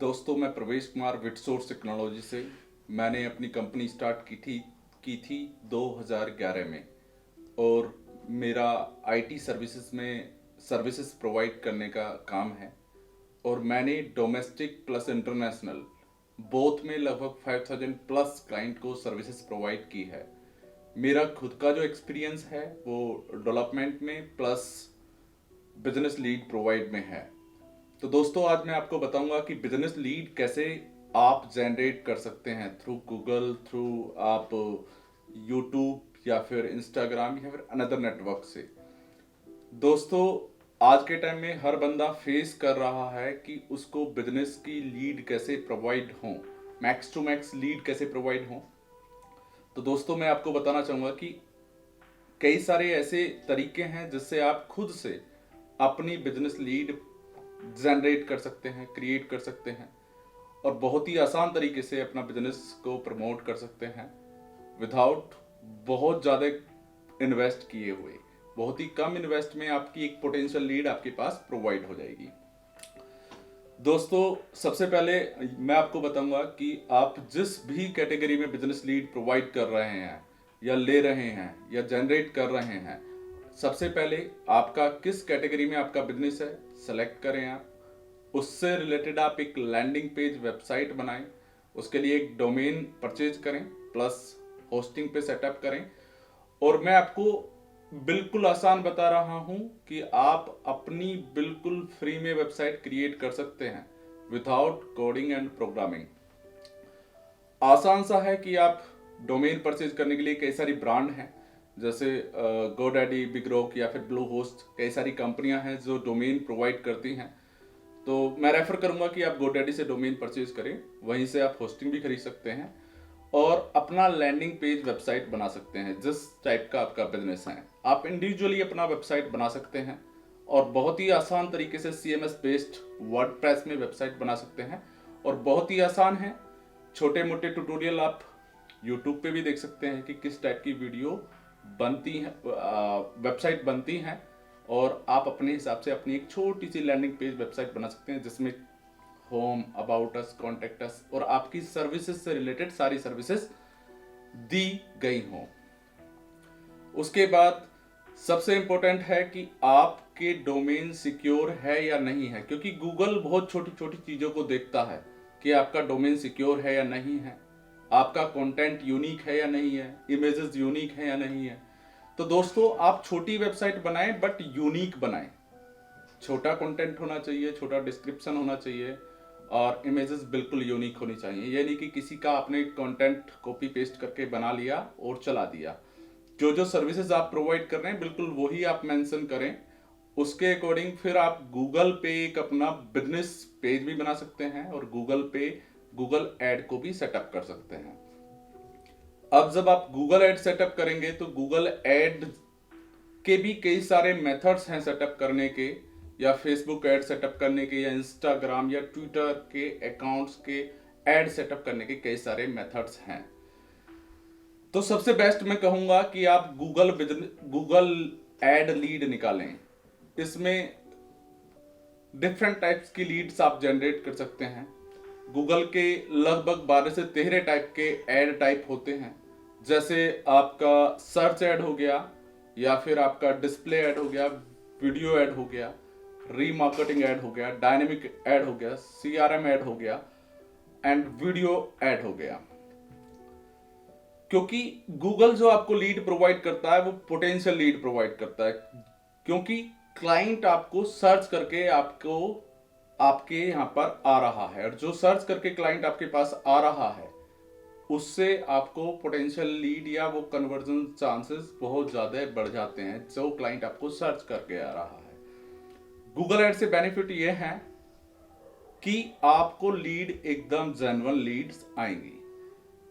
दोस्तों, मैं प्रवेश कुमार विटसोर्स टेक्नोलॉजी से। मैंने अपनी कंपनी स्टार्ट की थी 2011 में। और मेरा आईटी सर्विसेज में सर्विसेज प्रोवाइड करने का काम है। और मैंने डोमेस्टिक प्लस इंटरनेशनल बोथ में लगभग 5000 प्लस क्लाइंट को सर्विसेज प्रोवाइड की है। मेरा खुद का जो एक्सपीरियंस है वो डेवलपमेंट में प्लस बिजनेस लीड प्रोवाइड में है। तो दोस्तों, आज मैं आपको बताऊंगा कि बिजनेस लीड कैसे आप जनरेट कर सकते हैं थ्रू गूगल, थ्रू आप यूट्यूब या फिर इंस्टाग्राम या फिर अनदर नेटवर्क से। दोस्तों, आज के टाइम में हर बंदा फेस कर रहा है कि उसको बिजनेस की लीड कैसे प्रोवाइड हो, मैक्स टू मैक्स लीड कैसे प्रोवाइड हो। तो दोस्तों, मैं आपको बताना चाहूंगा कि कई सारे ऐसे तरीके हैं जिससे आप खुद से अपनी बिजनेस लीड जनरेट कर सकते हैं, क्रिएट कर सकते हैं और बहुत ही आसान तरीके से अपना बिजनेस को प्रमोट कर सकते हैं विदाउट बहुत ज़्यादा इन्वेस्ट किए हुए। बहुत ही कम इन्वेस्ट में आपकी एक पोटेंशियल लीड आपके पास प्रोवाइड हो जाएगी। दोस्तों, सबसे पहले मैं आपको बताऊंगा कि आप जिस भी कैटेगरी में बिजनेस लीड प्रोवाइड कर रहे हैं या ले रहे हैं या जनरेट कर रहे हैं, सबसे पहले आपका किस कैटेगरी में आपका बिजनेस है सेलेक्ट करें। आप उससे रिलेटेड आप एक लैंडिंग पेज वेबसाइट बनाएं, उसके लिए एक डोमेन परचेज करें प्लस होस्टिंग पे सेटअप करें। और मैं आपको बिल्कुल आसान बता रहा हूं कि आप अपनी बिल्कुल फ्री में वेबसाइट क्रिएट कर सकते हैं विदाउट कोडिंग एंड प्रोग्रामिंग। आसान सा है कि आप डोमेन परचेज करने के लिए कई सारी ब्रांड हैं, जैसे गोडैडी, बिगरोक या फिर ब्लू होस्ट। कई सारी कंपनियां हैं जो डोमेन प्रोवाइड करती हैं। तो मैं रेफर करूंगा कि आप गोडैडी से डोमेन परचेज करें, वहीं से आप होस्टिंग भी खरीद सकते हैं और अपना लैंडिंग पेज वेबसाइट बना सकते हैं। जिस टाइप का आपका बिजनेस है आप इंडिविजुअली अपना वेबसाइट बना सकते हैं और बहुत ही आसान तरीके से CMS बेस्ड वर्डप्रेस में वेबसाइट बना सकते हैं। और बहुत ही आसान है, छोटे मोटे ट्यूटोरियल आप यूट्यूब पे भी देख सकते हैं कि किस टाइप की वीडियो बनती है, वेबसाइट बनती हैं। और आप अपने हिसाब से अपनी एक छोटी सी लैंडिंग पेज वेबसाइट बना सकते हैं जिसमें home, about us, contact us और आपकी सर्विसेज से रिलेटेड सारी सर्विसेज दी गई हों। उसके बाद सबसे इंपॉर्टेंट है कि आपके डोमेन सिक्योर है या नहीं है, क्योंकि गूगल बहुत छोटी छोटी चीजों को देखता है कि आपका डोमेन सिक्योर है या नहीं है, आपका कंटेंट यूनिक है या नहीं है, इमेजेस यूनिक है या नहीं है। तो दोस्तों, आप छोटी वेबसाइट बनाएं बट यूनिक बनाएं। छोटा कंटेंट होना चाहिए, छोटा डिस्क्रिप्शन होना चाहिए और इमेजेस बिल्कुल यूनिक होनी चाहिए। ये नहीं कि किसी का आपने कंटेंट कॉपी पेस्ट करके बना लिया और चला दिया। जो जो सर्विसेज आप प्रोवाइड कर रहे हैं बिल्कुल वही आप मेंशन करें। उसके अकॉर्डिंग फिर आप गूगल पे एक अपना बिजनेस पेज भी बना सकते हैं और गूगल पे गूगल एड को भी सेटअप कर सकते हैं। अब जब आप गूगल एड सेटअप करेंगे तो गूगल एड के भी कई सारे मेथड्स हैं सेटअप करने के, या फेसबुक एड सेटअप करने के, या इंस्टाग्राम या ट्विटर के अकाउंट्स के एड सेटअप करने के कई सारे मेथड्स हैं। तो सबसे बेस्ट मैं कहूंगा कि आप गूगल एड लीड निकालें। इसमें डिफरेंट टाइप्स की लीड्स आप जनरेट कर सकते हैं। गूगल के लगभग 12 से 13 टाइप के एड टाइप होते हैं, जैसे आपका सर्च एड हो गया, या फिर आपका डिस्प्ले ऐड हो गया, वीडियो ऐड हो गया, रीमार्केटिंग ऐड हो गया, डायनेमिक ऐड हो गया, CRM ऐड हो गया एंड वीडियो ऐड हो गया। क्योंकि गूगल जो आपको लीड प्रोवाइड करता है वो पोटेंशियल लीड प्रोवाइड करता है, क्योंकि क्लाइंट आपको सर्च करके आपको आपके यहां पर आ रहा है, और जो सर्च करके क्लाइंट आपके पास आ रहा है उससे आपको पोटेंशियल लीड या वो कन्वर्जन चांसेस बहुत ज्यादा बढ़ जाते हैं जो क्लाइंट आपको सर्च करके आ रहा है। गूगल एड से बेनिफिट ये है कि आपको लीड एकदम जेन्युइन लीड्स आएंगी।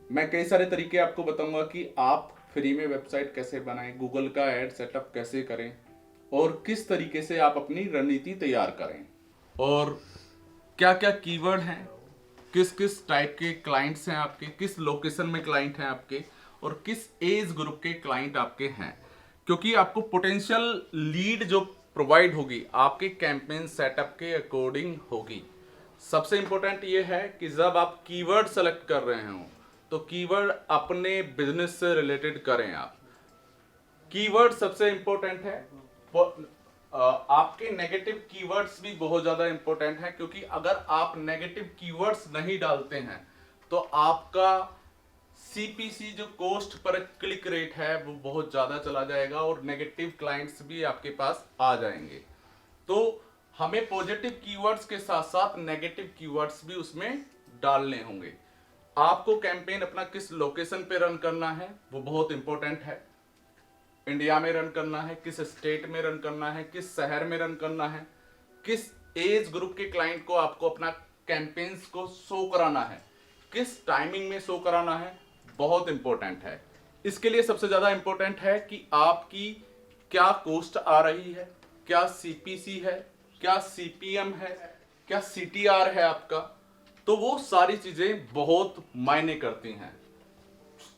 मैं कई सारे तरीके आपको बताऊंगा कि आप फ्री में वेबसाइट कैसे बनाएं, गूगल का एड सेटअप कैसे करें और किस तरीके से आप अपनी रणनीति तैयार करें, और क्या क्या कीवर्ड हैं, किस किस टाइप के क्लाइंट्स हैं आपके, किस लोकेशन में क्लाइंट हैं आपके, और किस एज ग्रुप के क्लाइंट आपके हैं। क्योंकि आपको पोटेंशियल लीड जो प्रोवाइड होगी आपके कैंपेन सेटअप के अकॉर्डिंग होगी। सबसे इंपॉर्टेंट ये है कि जब आप कीवर्ड सेलेक्ट कर रहे हो तो कीवर्ड अपने बिजनेस से रिलेटेड करें। आप कीवर्ड सबसे इंपॉर्टेंट है। आपके नेगेटिव कीवर्ड्स भी बहुत ज्यादा इंपॉर्टेंट है, क्योंकि अगर आप नेगेटिव कीवर्ड्स नहीं डालते हैं तो आपका सीपीसी जो कॉस्ट पर क्लिक रेट है वो बहुत ज्यादा चला जाएगा और नेगेटिव क्लाइंट्स भी आपके पास आ जाएंगे। तो हमें पॉजिटिव कीवर्ड्स के साथ साथ नेगेटिव कीवर्ड्स भी उसमें डालने होंगे। आपको कैंपेन अपना किस लोकेशन पे रन करना है वो बहुत इंपॉर्टेंट है। इंडिया में रन करना है, किस स्टेट में रन करना है, किस शहर में रन करना है, किस एज ग्रुप के क्लाइंट को आपको अपना कैंपेन्स को शो कराना है, किस टाइमिंग में शो कराना है, बहुत इंपॉर्टेंट है। इसके लिए सबसे ज्यादा इंपॉर्टेंट है कि आपकी क्या कॉस्ट आ रही है, क्या सीपीसी है, क्या सीपीएम है, क्या सीटीआर है आपका। तो वो सारी चीजें बहुत मायने करती हैं।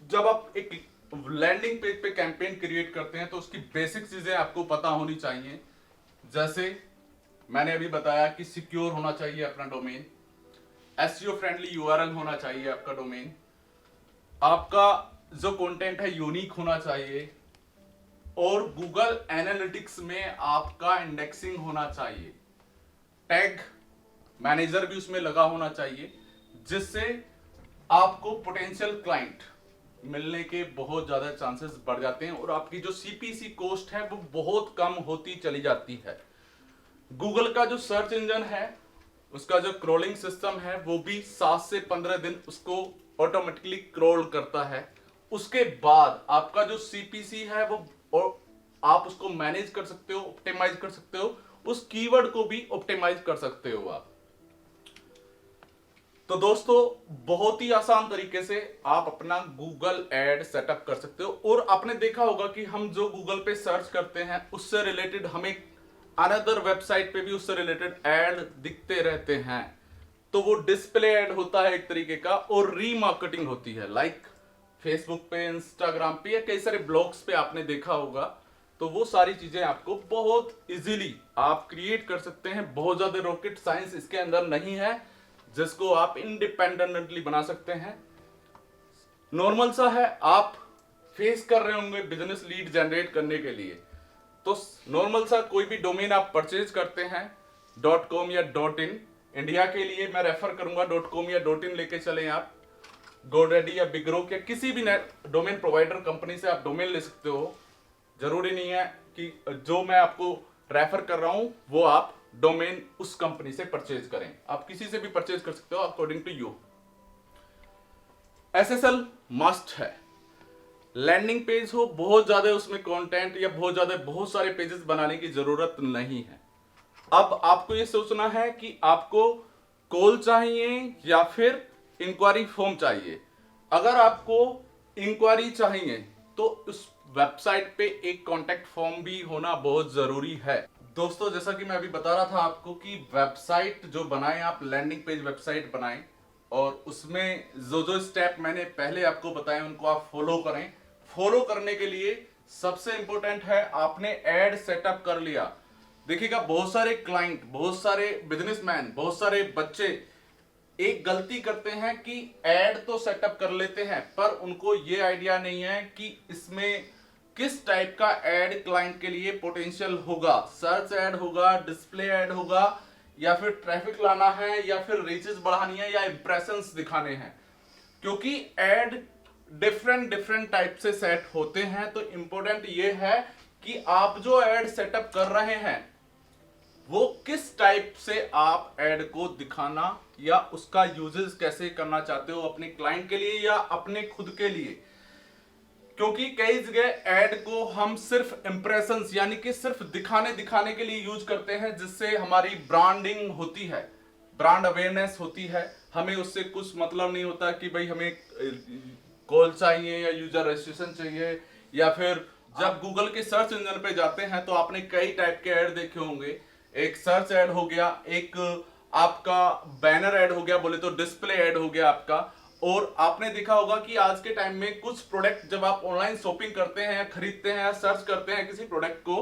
जब आप एक लैंडिंग पेज पे कैंपेन क्रिएट करते हैं तो उसकी बेसिक चीजें आपको पता होनी चाहिए। जैसे मैंने अभी बताया कि सिक्योर होना चाहिए अपना डोमेन, एसईओ फ्रेंडली यूआरएल होना चाहिए आपका डोमेन, आपका जो कंटेंट है यूनिक होना चाहिए, और गूगल एनालिटिक्स में आपका इंडेक्सिंग होना चाहिए। टैग मैनेजर भी उसमें लगा होना चाहिए, जिससे आपको पोटेंशियल क्लाइंट मिलने के बहुत ज्यादा चांसेस बढ़ जाते हैं और आपकी जो सीपीसी कॉस्ट है वो बहुत कम होती चली जाती है। गूगल का जो सर्च इंजन है उसका जो क्रोलिंग सिस्टम है वो भी 7 से 15 दिन उसको ऑटोमेटिकली क्रोल करता है। उसके बाद आपका जो सीपीसी है वो और आप उसको मैनेज कर सकते हो, ऑप्टिमाइज कर सकते हो, उस कीवर्ड को भी ऑप्टिमाइज कर सकते हो आप। तो दोस्तों बहुत ही आसान तरीके से आप अपना गूगल एड सेटअप कर सकते हो। और आपने देखा होगा कि हम जो गूगल पे सर्च करते हैं उससे रिलेटेड हमें अनदर वेबसाइट पे भी उससे रिलेटेड एड दिखते रहते हैं। तो वो डिस्प्ले एड होता है एक तरीके का, और रीमार्केटिंग होती है, लाइक फेसबुक पे, इंस्टाग्राम पे, या कई सारे ब्लॉग्स पे आपने देखा होगा। तो वो सारी चीजें आपको बहुत इजीली आप क्रिएट कर सकते हैं। बहुत ज्यादा रॉकेट साइंस इसके अंदर नहीं है, जिसको आप इंडिपेंडेंटली बना सकते हैं। नॉर्मल सा है, आप फेस कर रहे होंगे बिजनेस लीड जनरेट करने के लिए। तो नॉर्मल सा कोई भी डोमेन आप परचेज करते हैं .com या .in, इंडिया के लिए मैं रेफर करूंगा .com या .in लेके चलें आप। गोडेडी या बिगरोक या किसी भी डोमेन प्रोवाइडर कंपनी से आप डोमेन ले सकते हो। जरूरी नहीं है कि जो मैं आपको रेफर कर रहा हूं वो आप डोमेन उस कंपनी से परचेज करें, आप किसी से भी परचेज कर सकते हो according to you. SSL must है। लैंडिंग पेज हो, बहुत ज्यादा उसमें कंटेंट या बहुत सारे पेजेस बनाने की जरूरत नहीं है। अब आपको ये सोचना है कि आपको कॉल चाहिए या फिर इंक्वायरी फॉर्म चाहिए। अगर आपको इंक्वायरी चाहिए तो उस वेबसाइट पे एक कॉन्टेक्ट फॉर्म भी होना बहुत जरूरी है। दोस्तों जैसा कि मैं अभी बता रहा था आपको कि वेबसाइट जो बनाएं, आप लैंडिंग पेज वेबसाइट बनाएं और उसमें जो जो स्टेप मैंने पहले आपको बताए उनको आप फॉलो करें। फॉलो करने के लिए सबसे इंपॉर्टेंट है आपने एड सेटअप कर लिया। देखिएगा बहुत सारे क्लाइंट, बहुत सारे बिजनेसमैन, बहुत सारे बच्चे एक गलती करते हैं कि एड तो सेटअप कर लेते हैं पर उनको ये आइडिया नहीं है कि इसमें किस टाइप का एड क्लाइंट के लिए पोटेंशियल होगा। सर्च एड होगा, डिस्प्ले एड होगा, या फिर ट्रैफिक लाना है, या फिर रीचेस बढ़ानी है, या इंप्रेशंस दिखाने हैं। क्योंकि एड डिफरेंट टाइप से सेट होते हैं। तो इंपॉर्टेंट ये है कि आप जो एड सेटअप कर रहे हैं वो किस टाइप से आप एड को दिखाना या उसका यूजेस कैसे करना चाहते हो अपने क्लाइंट के लिए या अपने खुद के लिए। क्योंकि कई जगह एड को हम सिर्फ इंप्रेशंस यानी कि सिर्फ दिखाने के लिए यूज करते हैं, जिससे हमारी ब्रांडिंग होती है, ब्रांड अवेयरनेस होती है। हमें उससे कुछ मतलब नहीं होता कि भाई हमें कॉल चाहिए या यूजर रजिस्ट्रेशन चाहिए। या फिर जब गूगल के सर्च इंजन पे जाते हैं तो आपने कई टाइप के ऐड देखे होंगे। एक सर्च ऐड हो गया, एक आपका बैनर ऐड हो गया, बोले तो डिस्प्ले ऐड हो गया आपका। और आपने देखा होगा कि आज के टाइम में कुछ प्रोडक्ट जब आप ऑनलाइन शॉपिंग करते हैं, खरीदते हैं या सर्च करते हैं किसी प्रोडक्ट को,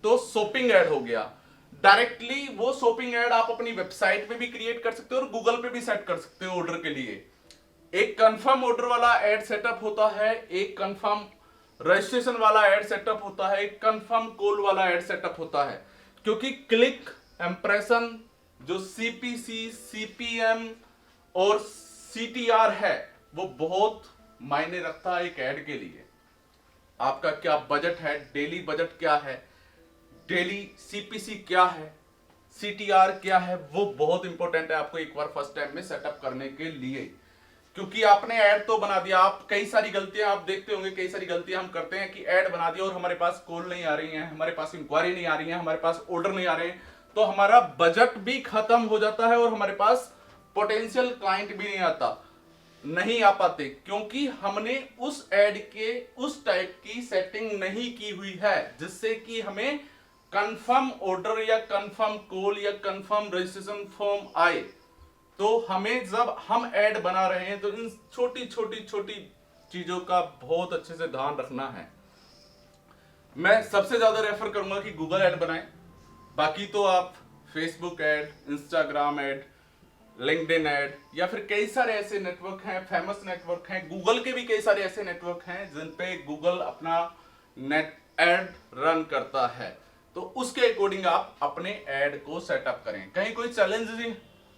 तो शॉपिंग ऐड हो गया, डायरेक्टली वो शॉपिंग ऐड आप अपनी वेबसाइट पे भी क्रिएट कर सकते हो और गूगल पे भी सेट कर सकते हो ऑर्डर के लिए। एक कंफर्म ऑर्डर वाला एड सेटअप होता है, एक कंफर्म रजिस्ट्रेशन वाला एड सेटअप होता है, एक कंफर्म कॉल वाला एड सेटअप होता है। क्योंकि क्लिक, इंप्रेशन, जो सीपीसी, सीपीएम और सीटीआर है वो बहुत मायने रखता है एक ऐड के लिए। आपका क्या बजट है, डेली बजट क्या है, डेली सीपीसी क्या है, सीटीआर क्या है, वो बहुत इंपॉर्टेंट है आपको एक बार फर्स्ट टाइम में सेटअप करने के लिए। क्योंकि आपने ऐड तो बना दिया, आप कई सारी गलतियां आप देखते होंगे, कई सारी गलतियां हम करते हैं कि ऐड बना दिया और हमारे पास कॉल नहीं आ रही है, हमारे पास इंक्वायरी नहीं आ रही है, हमारे पास ऑर्डर नहीं आ रहे हैं, तो हमारा बजट भी खत्म हो जाता है और हमारे पास पोटेंशियल क्लाइंट भी नहीं आता, नहीं आ पाते, क्योंकि हमने उस ऐड के उस टाइप की सेटिंग नहीं की हुई है जिससे कि हमें कंफर्म ऑर्डर या कंफर्म कॉल या कंफर्म रजिस्ट्रेशन फॉर्म आए। तो हमें जब हम ऐड बना रहे हैं तो इन छोटी छोटी चीजों का बहुत अच्छे से ध्यान रखना है। मैं सबसे ज्यादा रेफर करूंगा कि गूगल ऐड बनाएं, बाकी तो आप Facebook ad, Instagram add, LinkedIn add या फिर कई सारे ऐसे नेटवर्क हैं, फेमस नेटवर्क हैं, गूगल के भी कई सारे ऐसे नेटवर्क हैं जिन पे गूगल अपना नेट ऐड रन करता है, तो उसके अकॉर्डिंग आप अपने ऐड को सेटअप करें। कहीं कोई चैलेंज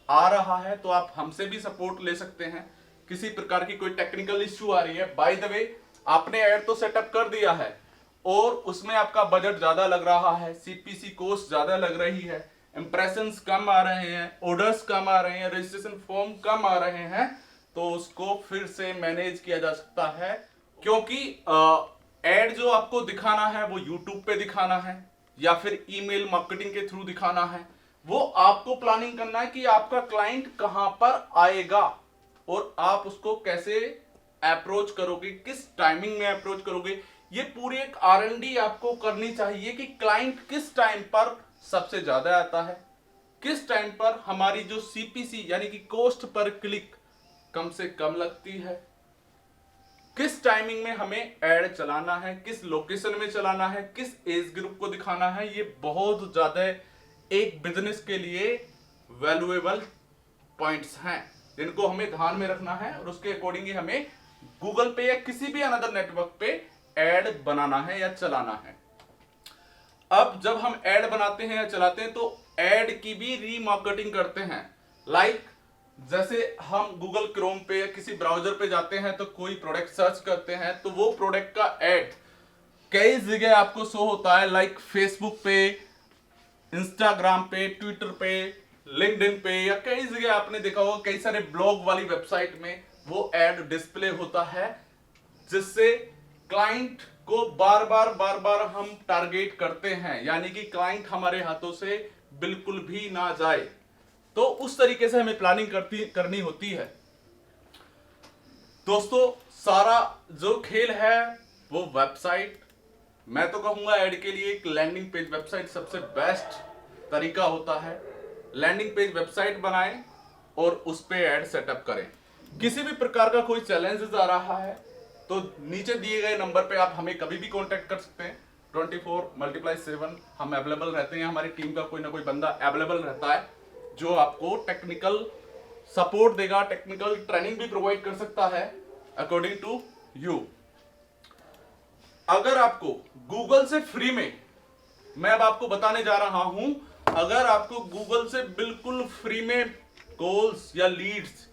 आ रहा है तो आप हमसे भी सपोर्ट ले सकते हैं। किसी प्रकार की कोई टेक्निकल इश्यू आ रही है, बाय द वे आपने ऐड तो सेटअप कर दिया है और उसमें आपका बजट ज्यादा लग रहा है, सीपीसी कॉस्ट ज्यादा लग रही है, इंप्रेशंस कम आ रहे हैं, ऑर्डर्स कम आ रहे हैं, रजिस्ट्रेशन फॉर्म कम आ रहे हैं, तो उसको फिर से मैनेज किया जा सकता है। क्योंकि ऐड जो आपको दिखाना है वो यूट्यूब पे दिखाना है या फिर ईमेल मार्केटिंग के थ्रू दिखाना है, वो आपको प्लानिंग करना है कि आपका क्लाइंट कहां पर आएगा और आप उसको कैसे अप्रोच करोगे, किस टाइमिंग में अप्रोच करोगे। ये पूरी एक R&D आपको करनी चाहिए कि क्लाइंट किस टाइम पर सबसे ज्यादा आता है, किस टाइम पर हमारी जो सीपीसी यानी कि कॉस्ट पर क्लिक कम से कम लगती है, किस टाइमिंग में हमें ऐड चलाना है, किस लोकेशन में चलाना है, किस एज ग्रुप को दिखाना है। ये बहुत ज्यादा एक बिजनेस के लिए वैल्यूएबल पॉइंट्स हैं जिनको हमें ध्यान में रखना है और उसके अकॉर्डिंग ही हमें गूगल पे या किसी भी अनदर नेटवर्क पे ऐड बनाना है या चलाना है। अब जब हम ऐड बनाते हैं या चलाते हैं तो ऐड की भी रीमार्केटिंग करते हैं। लाइक जैसे हम गूगल क्रोम पे या किसी ब्राउजर पे जाते हैं तो कोई प्रोडक्ट सर्च करते हैं तो वो प्रोडक्ट का ऐड कई जगह आपको शो होता है, लाइक फेसबुक पे, इंस्टाग्राम पे, ट्विटर पे, लिंक्डइन पे या कई जगह आपने देखा होगा कई सारे ब्लॉग वाली वेबसाइट में वो ऐड डिस्प्ले होता है, जिससे क्लाइंट को बार बार हम टारगेट करते हैं, यानी कि क्लाइंट हमारे हाथों से बिल्कुल भी ना जाए। तो उस तरीके से हमें प्लानिंग करनी होती है। दोस्तों सारा जो खेल है वो वेबसाइट, मैं तो कहूंगा ऐड के लिए एक लैंडिंग पेज वेबसाइट सबसे बेस्ट तरीका होता है। लैंडिंग पेज वेबसाइट बनाएं और उस पे ऐड सेटअप करें। किसी भी प्रकार का कोई चैलेंज आ रहा है तो नीचे दिए गए नंबर पे आप हमें कभी भी कांटेक्ट कर सकते हैं। 24/7 हम अवेलेबल रहते हैं, हमारी टीम का कोई ना कोई बंदा अवेलेबल रहता है जो आपको टेक्निकल सपोर्ट देगा, टेक्निकल ट्रेनिंग भी प्रोवाइड कर सकता है अकॉर्डिंग टू यू। अगर आपको गूगल से फ्री में, मैं अब आपको बताने जा रहा हूं, अगर आपको गूगल से बिल्कुल फ्री में कॉल्स या लीड्स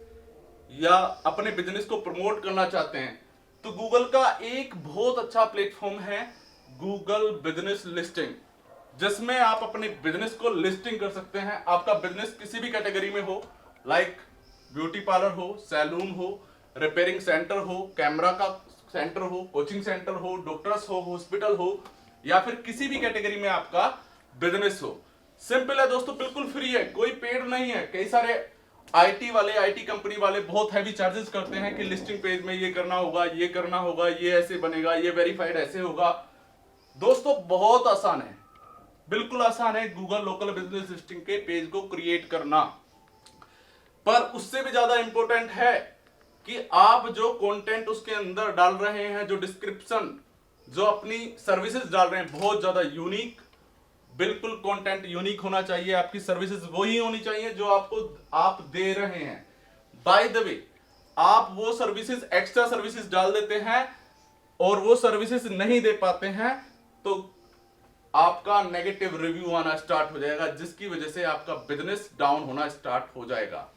या अपने बिजनेस को प्रमोट करना चाहते हैं तो गूगल का एक बहुत अच्छा प्लेटफॉर्म है गूगल बिजनेस लिस्टिंग, जिसमें आप अपने बिजनेस को लिस्टिंग कर सकते हैं। आपका बिजनेस किसी भी कैटेगरी में हो, लाइक ब्यूटी पार्लर हो, सैलून हो, रिपेयरिंग सेंटर हो, कैमरा का सेंटर हो, कोचिंग सेंटर हो, डॉक्टर्स हो, हॉस्पिटल हो या फिर किसी भी कैटेगरी में आपका बिजनेस हो। सिंपल है दोस्तों, बिल्कुल फ्री है, कोई पेड नहीं है। कई सारे आईटी वाले, आईटी कंपनी वाले बहुत हैवी चार्जेस करते हैं कि लिस्टिंग पेज में ये करना होगा, ये करना होगा, ये ऐसे बनेगा, ये वेरीफाइड ऐसे होगा। दोस्तों बहुत आसान है, बिल्कुल आसान है गूगल लोकल बिजनेस लिस्टिंग के पेज को क्रिएट करना। पर उससे भी ज्यादा इंपॉर्टेंट है कि आप जो कंटेंट उसके अंदर डाल रहे हैं, जो डिस्क्रिप्शन, जो अपनी सर्विसेज डाल रहे हैं, बहुत ज्यादा यूनिक, बिल्कुल कंटेंट यूनिक होना चाहिए, आपकी सर्विसेज वही होनी चाहिए जो आप दे रहे हैं। बाय द वे, आप वो सर्विसेज एक्स्ट्रा सर्विसेज डाल देते हैं और वो सर्विसेज नहीं दे पाते हैं तो आपका नेगेटिव रिव्यू आना स्टार्ट हो जाएगा, जिसकी वजह से आपका बिजनेस डाउन होना स्टार्ट हो जाएगा।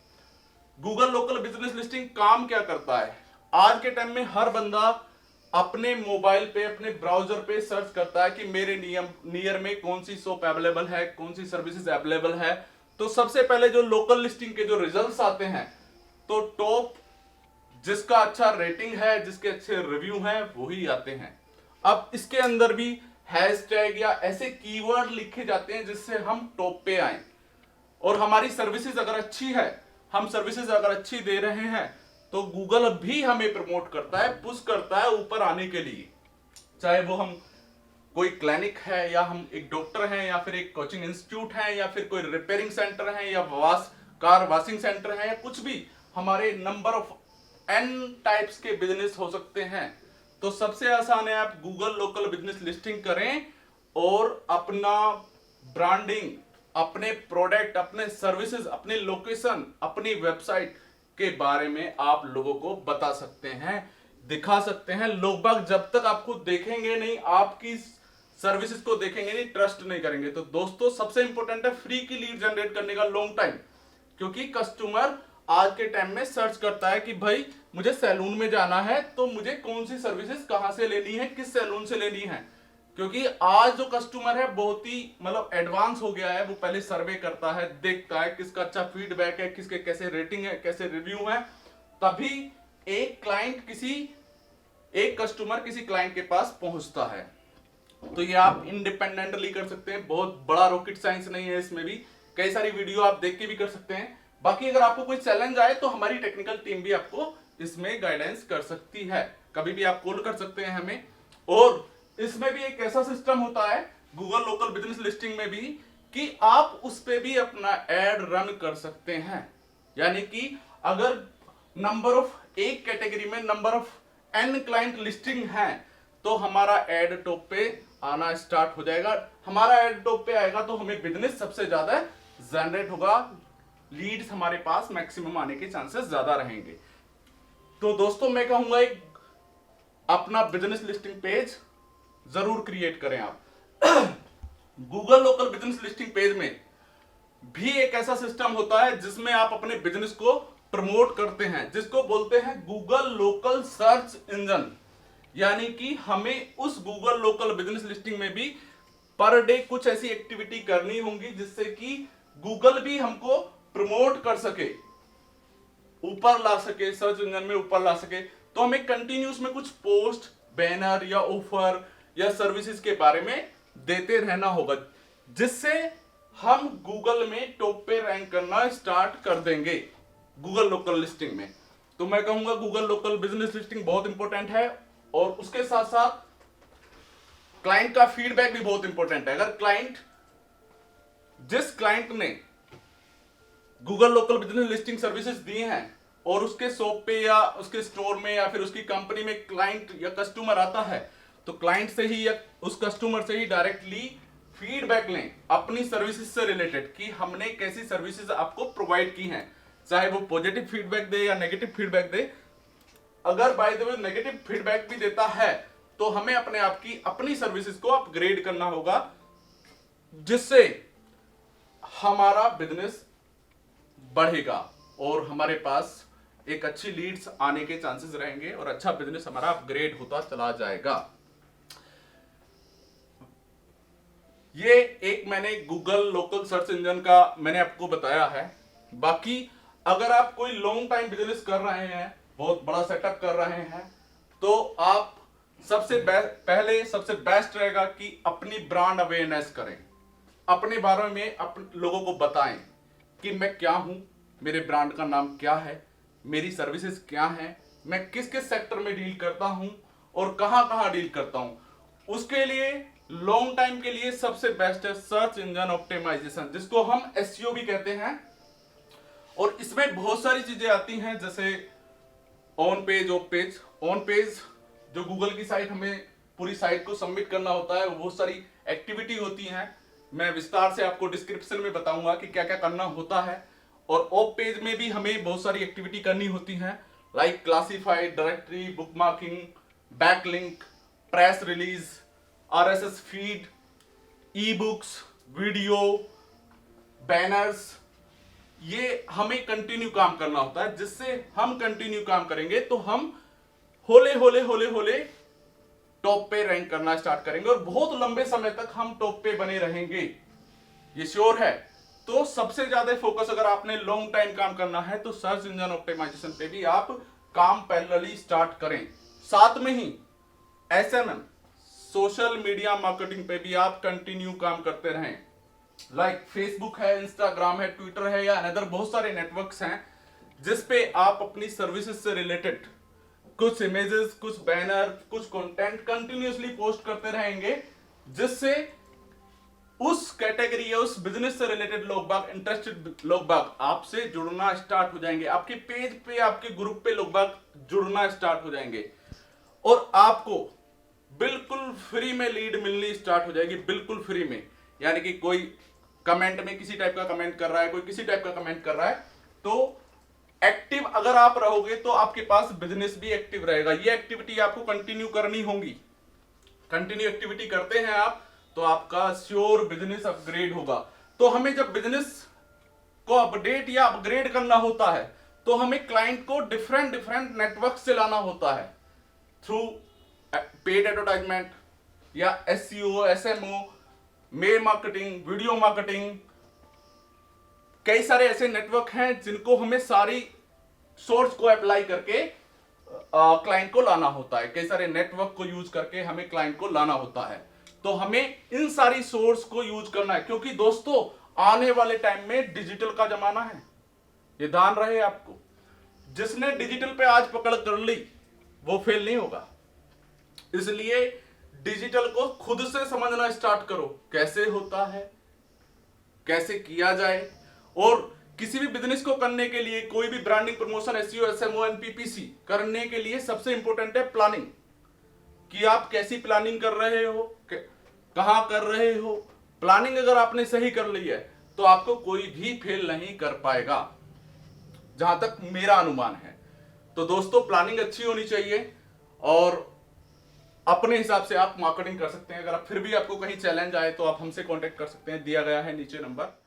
गूगल लोकल बिजनेस लिस्टिंग काम क्या करता है? आज के टाइम में हर बंदा अपने मोबाइल पे, अपने ब्राउजर पे सर्च करता है कि मेरे नियर में कौन सी शॉप अवेलेबल है, कौन सी सर्विसेज अवेलेबल है। तो सबसे पहले जो लोकल लिस्टिंग के जो रिजल्ट्स आते हैं, तो टॉप जिसका अच्छा रेटिंग है, जिसके अच्छे रिव्यू हैं, वही आते हैं। अब इसके अंदर भी हैशटैग या ऐसे कीवर्ड लिखे जाते हैं जिससे हम टॉप पे आए। और हमारी सर्विसेज अगर अच्छी है, हम सर्विसेज अगर अच्छी दे रहे हैं, तो गूगल भी हमें प्रमोट करता है, पुश करता है ऊपर आने के लिए। चाहे वो हम कोई क्लिनिक है, या हम एक डॉक्टर हैं, या फिर एक कोचिंग इंस्टीट्यूट है, या फिर कोई रिपेयरिंग सेंटर है, या कार वॉशिंग सेंटर है, या कुछ भी, हमारे नंबर ऑफ n टाइप्स के बिजनेस हो सकते हैं। तो सबसे आसान है, आप गूगल लोकल बिजनेस लिस्टिंग करें और अपना ब्रांडिंग, अपने प्रोडक्ट, अपने सर्विसेज, अपने लोकेशन, अपनी वेबसाइट के बारे में आप लोगों को बता सकते हैं, दिखा सकते हैं। लोग बाग जब तक आपको देखेंगे नहीं, आपकी सर्विसेज को देखेंगे नहीं, ट्रस्ट नहीं करेंगे। तो दोस्तों, सबसे इंपॉर्टेंट है फ्री की लीड जनरेट करने का लॉन्ग टाइम, क्योंकि कस्टमर आज के टाइम में सर्च करता है कि भाई मुझे सैलून में जाना है, तो मुझे कौन सी सर्विसेज कहां से लेनी है, किस सैलून से लेनी है। क्योंकि आज जो कस्टमर है बहुत ही मतलब एडवांस हो गया है, वो पहले सर्वे करता है, देखता है किसका अच्छा फीडबैक है, किसके कैसे रेटिंग है, कैसे रिव्यू है, तभी एक कस्टमर किसी क्लाइंट के पास पहुंचता है। तो ये आप इंडिपेंडेंटली कर सकते हैं, बहुत बड़ा रॉकेट साइंस नहीं है, इसमें भी कई सारी वीडियो आप देख के भी कर सकते हैं। बाकी अगर आपको कोई चैलेंज आए तो हमारी टेक्निकल टीम भी आपको इसमें गाइडेंस कर सकती है, कभी भी आप कॉल कर सकते हैं हमें। और इसमें भी एक ऐसा सिस्टम होता है गूगल लोकल बिजनेस लिस्टिंग में भी, कि आप उस पे भी अपना एड रन कर सकते हैं। यानी कि अगर नंबर ऑफ एक कैटेगरी में number of n client listing है, तो हमारा एड टॉप पे आना स्टार्ट हो जाएगा। हमारा एड टॉप पे आएगा तो हमें बिजनेस सबसे ज्यादा जनरेट होगा, लीड्स हमारे पास मैक्सिमम आने के चांसेस ज्यादा रहेंगे। तो दोस्तों, मैं कहूंगा एक अपना बिजनेस लिस्टिंग पेज जरूर क्रिएट करें आप। Google local business listing page में भी एक ऐसा सिस्टम होता है जिसमें आप अपने बिजनेस को प्रमोट करते हैं, जिसको बोलते हैं गूगल लोकल सर्च इंजन। यानी कि हमें उस गूगल लोकल बिजनेस लिस्टिंग में भी पर डे कुछ ऐसी एक्टिविटी करनी होंगी जिससे कि गूगल भी हमको प्रमोट कर सके, ऊपर ला सके, सर्च इंजन में ऊपर ला सके। तो हमें कंटिन्यूस में कुछ पोस्ट, बैनर या ऑफर या सर्विसेज के बारे में देते रहना होगा, जिससे हम गूगल में टॉप पे रैंक करना स्टार्ट कर देंगे गूगल लोकल लिस्टिंग में। तो मैं कहूंगा गूगल लोकल बिजनेस लिस्टिंग बहुत इंपॉर्टेंट है, और उसके साथ साथ क्लाइंट का फीडबैक भी बहुत इंपॉर्टेंट है। अगर जिस क्लाइंट ने Google local business listing services दी हैं और उसके शॉप पे या उसके स्टोर में या फिर उसकी कंपनी में क्लाइंट या कस्टमर आता है, तो क्लाइंट से ही या उस कस्टमर से ही डायरेक्टली फीडबैक लें अपनी सर्विसेज से रिलेटेड, कि हमने कैसी सर्विसेज आपको प्रोवाइड की हैं। चाहे वो पॉजिटिव फीडबैक दे या नेगेटिव फीडबैक दे। अगर by the way negative feedback भी देता है, तो हमें अपने आप की अपनी सर्विसेज को अपग्रेड करना होगा, जिससे हमारा बिजनेस बढ़ेगा और हमारे पास एक अच्छी लीड्स आने के चांसेस रहेंगे और अच्छा बिजनेस हमारा अपग्रेड होता चला जाएगा। ये एक मैंने गूगल लोकल सर्च इंजन का मैंने आपको बताया है। बाकी अगर आप कोई लॉन्ग टाइम बिजनेस कर रहे हैं, बहुत बड़ा सेटअप कर रहे हैं, तो आप सबसे बेस्ट रहेगा कि अपनी ब्रांड अवेयरनेस करें, अपने बारे में लोगों को बताएं कि मैं क्या हूं, मेरे ब्रांड का नाम क्या है, मेरी सर्विसेज क्या है, मैं किस किस सेक्टर में डील करता हूं और कहां कहां डील करता हूं। उसके लिए लॉन्ग टाइम के लिए सबसे बेस्ट है सर्च इंजन ऑप्टिमाइजेशन, जिसको हम एसईओ भी कहते हैं। और इसमें बहुत सारी चीजें आती हैं, जैसे on page, of page. On page जो गूगल की साइट, हमें पूरी साइट को सबमिट करना होता है, बहुत सारी एक्टिविटी होती हैं मैं विस्तार से आपको डिस्क्रिप्शन में बताऊंगा कि क्या क्या करना होता है। और ऑफ पेज में भी हमें बहुत सारी एक्टिविटी करनी होती है, like classified, directory, bookmarking, backlink, press release, RSS feed, e books, video, banners, ये हमें कंटिन्यू काम करना होता है। जिससे हम कंटिन्यू काम करेंगे तो हम होले होले होले होले टॉप पे रैंक करना स्टार्ट करेंगे और बहुत लंबे समय तक हम टॉप पे बने रहेंगे, ये श्योर है। तो सबसे ज्यादा फोकस अगर आपने लॉन्ग टाइम काम करना है तो सर्च इंजन ऑप्टिमाइजेशन पे भी आप काम पैरेलली स्टार्ट करें। साथ में ही एसएमएम, सोशल मीडिया मार्केटिंग पे भी आप कंटिन्यू काम करते रहें, लाइक फेसबुक है, इंस्टाग्राम है, ट्विटर है या अनदर बहुत सारे नेटवर्क्स हैं जिसपे आप अपनी सर्विसेज से रिलेटेड कुछ इमेजेस, कुछ बैनर, कुछ कंटेंट कंटिन्यूअसली पोस्ट करते रहेंगे, जिससे उस कैटेगरी या उस बिजनेस से रिलेटेड लोग बाग, इंटरेस्टेड लोग बाग आपसे जुड़ना स्टार्ट हो जाएंगे। आपके पेज पे, आपके ग्रुप पे लोग बाग जुड़ना स्टार्ट हो जाएंगे और आपको बिल्कुल फ्री में लीड मिलनी स्टार्ट हो जाएगी, बिल्कुल फ्री में। यानी कि कोई कमेंट में किसी टाइप का कमेंट कर रहा है, कोई किसी टाइप का कमेंट कर रहा है, तो एक्टिव अगर आप रहोगे तो आपके पास बिजनेस भी एक्टिव रहेगा। ये एक्टिविटी आपको कंटिन्यू करनी होगी। कंटिन्यू एक्टिविटी करते हैं आप तो आपका श्योर बिजनेस अपग्रेड होगा। तो हमें जब बिजनेस को अपडेट या अपग्रेड करना होता है तो हमें क्लाइंट को डिफरेंट डिफरेंट नेटवर्क से लाना होता है, थ्रू पेड एडवर्टाइजमेंट या SEO, SMO, mail marketing, video marketing. कई सारे ऐसे नेटवर्क हैं जिनको हमें सारी सोर्स को अप्लाई करके क्लाइंट को लाना होता है। कई सारे नेटवर्क को यूज करके हमें क्लाइंट को लाना होता है। तो हमें इन सारी सोर्स को यूज करना है, क्योंकि दोस्तों आने वाले टाइम में डिजिटल का जमाना है, ये ध्यान रहे आपको। जिसने डिजिटल पे आज पकड़ कर ली वो फेल नहीं होगा। इसलिए डिजिटल को खुद से समझना स्टार्ट करो, कैसे होता है, कैसे किया जाए। और किसी भी बिजनेस को करने के लिए, कोई भी ब्रांडिंग, प्रमोशन, एसईओ, एसएमओ, एनपीपीसी करने के लिए सबसे इंपॉर्टेंट है प्लानिंग, कि आप कैसी प्लानिंग कर रहे हो, कहां कर रहे हो। प्लानिंग अगर आपने सही कर ली है तो आपको कोई भी फेल नहीं कर पाएगा, जहां तक मेरा अनुमान है। तो दोस्तों प्लानिंग अच्छी होनी चाहिए और अपने हिसाब से आप मार्केटिंग कर सकते हैं। अगर आप फिर भी आपको कहीं चैलेंज आए तो आप हमसे कांटेक्ट कर सकते हैं, दिया गया है नीचे नंबर।